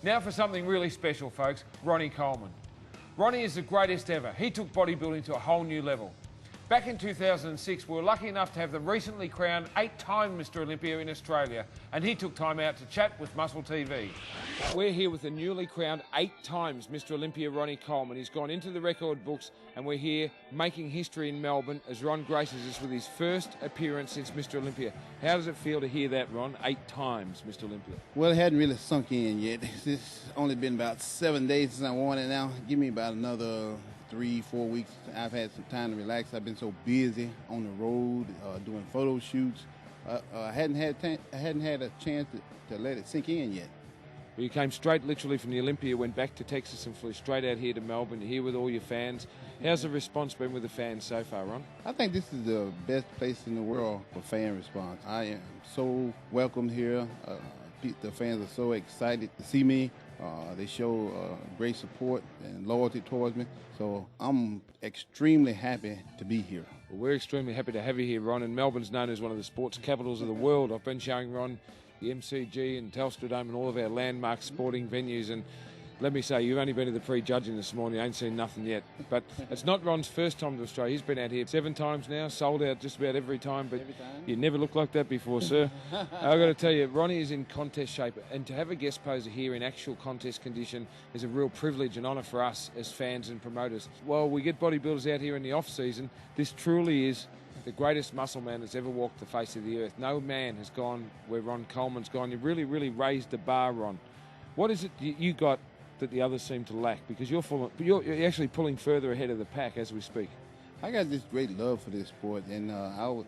Now for something really special, folks, Ronnie Coleman. Ronnie is the greatest ever. He took bodybuilding to a whole new level. Back in 2006, we were lucky enough to have the recently crowned 8-time Mr. Olympia in Australia, and he took time out to chat with MuscleTV. We're here with the newly crowned 8 times Mr. Olympia, Ronnie Coleman. He's gone into the record books, and we're here making history in Melbourne as Ron graces us with his first appearance since Mr. Olympia. How does it feel to hear that, Ron? 8 times Mr. Olympia. Well, it hadn't really sunk in yet. It's only been about 7 days since I won it now. Give me about another 3-4 weeks. I've had some time to relax. I've been so busy on the road, doing photo shoots. I hadn't had a chance to let it sink in yet. Well, you came straight, literally, from the Olympia, went back to Texas and flew straight out here to Melbourne, here with all your fans. How's the response been with the fans so far, Ron? I think this is the best place in the world for fan response. I am so welcomed here. The fans are so excited to see me. They show great support and loyalty towards me. So I'm extremely happy to be here. Well, we're extremely happy to have you here, Ron. And Melbourne's known as one of the sports capitals of the world. I've been showing Ron the MCG and Telstra Dome and all of our landmark sporting venues. And let me say, you've only been to the pre-judging this morning. You ain't seen nothing yet. But it's not Ron's first time to Australia. He's been out here 7 times now, sold out just about every time. But you never looked like that before, sir. I've got to tell you, Ronnie is in contest shape. And to have a guest poser here in actual contest condition is a real privilege and honour for us as fans and promoters. While we get bodybuilders out here in the off-season, this truly is the greatest muscle man that's ever walked the face of the earth. No man has gone where Ron Coleman's gone. You really, really raised the bar, Ron. What is it you got that the others seem to lack? Because you're actually pulling further ahead of the pack as we speak. I got this great love for this sport, and I've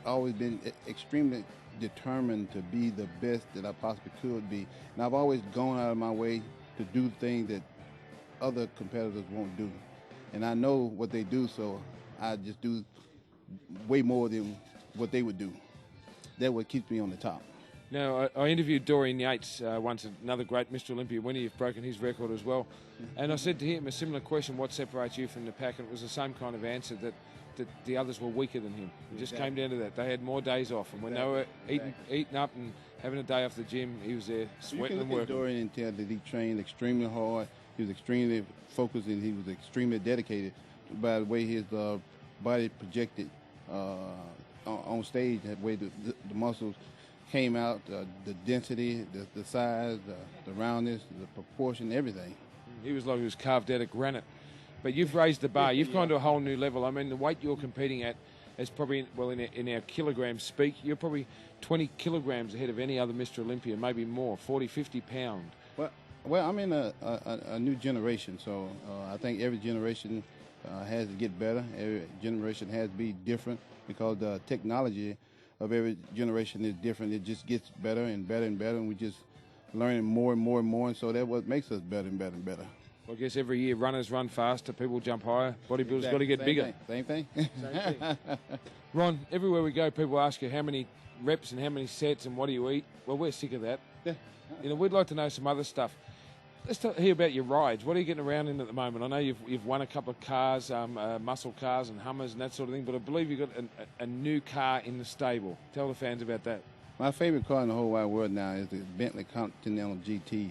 always been extremely determined to be the best that I possibly could be. And I've always gone out of my way to do things that other competitors won't do. And I know what they do, so I just do way more than what they would do. That's what keeps me on the top. Now, I interviewed Dorian Yates once, another great Mr. Olympia winner. You've broken his record as well. And I said to him a similar question, what separates you from the pack? And it was the same kind of answer, that the others were weaker than him. It just came down to that. They had more days off. And when they were eating up and having a day off the gym, he was there sweating and working. You can look at Dorian and tell that he trained extremely hard. He was extremely focused, and he was extremely dedicated by the way his body projected on stage, that way the muscles came out, the density, the size, the roundness, the proportion, everything. He was like he was carved out of granite. But you've raised the bar. You've gone to a whole new level. I mean, the weight you're competing at is probably, well, in our kilograms speak, you're probably 20 kilograms ahead of any other Mr. Olympia, maybe more, 40, 50 pounds. Well, I'm in a new generation, so I think every generation has to get better. Every generation has to be different, because the technology of every generation is different. It just gets better and better and better, and we just learning more and more and more, and so that's what makes us better and better and better. Well, I guess every year runners run faster, people jump higher, bodybuilders got to get bigger. Same thing. Same thing. Ron, everywhere we go, people ask you how many reps and how many sets and what do you eat. Well, we're sick of that. Yeah. You know, we'd like to know some other stuff. Let's hear about your rides. What are you getting around in at the moment? I know you've won a couple of cars, muscle cars and Hummers and that sort of thing, but I believe you've got a new car in the stable. Tell the fans about that. My favorite car in the whole wide world now is the Bentley Continental Gt,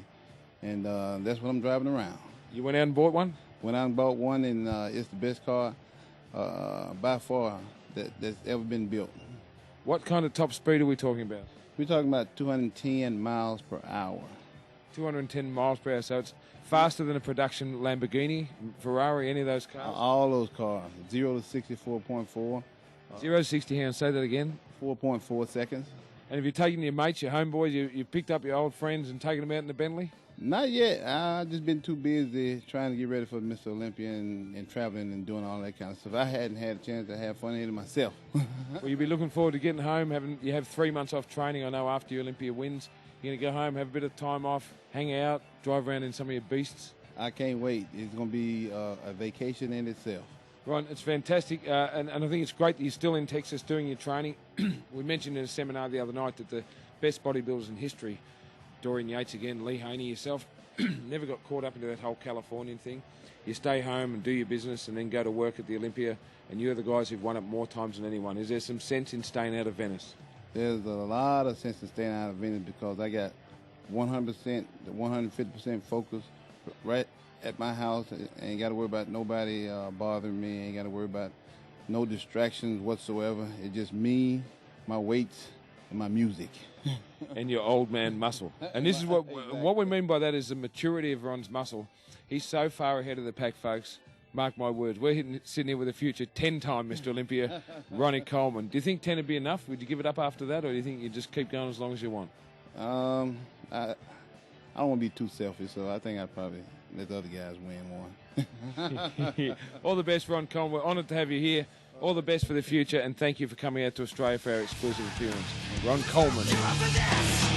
and that's what I'm driving around. You went out and bought one? Went out and bought one, and it's the best car by far that's ever been built. What kind of top speed are we talking about? We're talking about 210 miles per hour. 210 miles per hour, so it's faster than a production Lamborghini, Ferrari, any of those cars? All those cars. 0 to 60, 4.4. 0 to 60, how, say that again? 4.4 seconds. And have you taken your mates, your homeboys, you picked up your old friends and taken them out in the Bentley? Not yet. I've just been too busy trying to get ready for Mr. Olympia and traveling and doing all that kind of stuff. I hadn't had a chance to have fun in it myself. Well, you'll be looking forward to getting home. You have 3 months off training, I know, after your Olympia wins. You're going to go home, have a bit of time off, hang out, drive around in some of your beasts? I can't wait. It's going to be a vacation in itself. Ron, it's fantastic, and I think it's great that you're still in Texas doing your training. We mentioned in a seminar the other night that the best bodybuilders in history, Dorian Yates again, Lee Haney, yourself, never got caught up into that whole Californian thing. You stay home and do your business and then go to work at the Olympia, and you're the guys who've won it more times than anyone. Is there some sense in staying out of Venice? There's a lot of sense in staying out of Venice, because I got 100%, 150% focus right at my house. I ain't got to worry about nobody bothering me. I ain't got to worry about no distractions whatsoever. It's just me, my weights, and my music. And your old man muscle. And this is what we mean by that is the maturity of Ron's muscle. He's so far ahead of the pack, folks. Mark my words. We're sitting here with a future 10-time Mr. Olympia, Ronnie Coleman. Do you think 10 would be enough? Would you give it up after that, or do you think you just keep going as long as you want? I don't want to be too selfish, so I think I'd probably let the other guys win one. All the best, Ron Coleman. We're honoured to have you here. All the best for the future, and thank you for coming out to Australia for our exclusive appearance. Ron Coleman.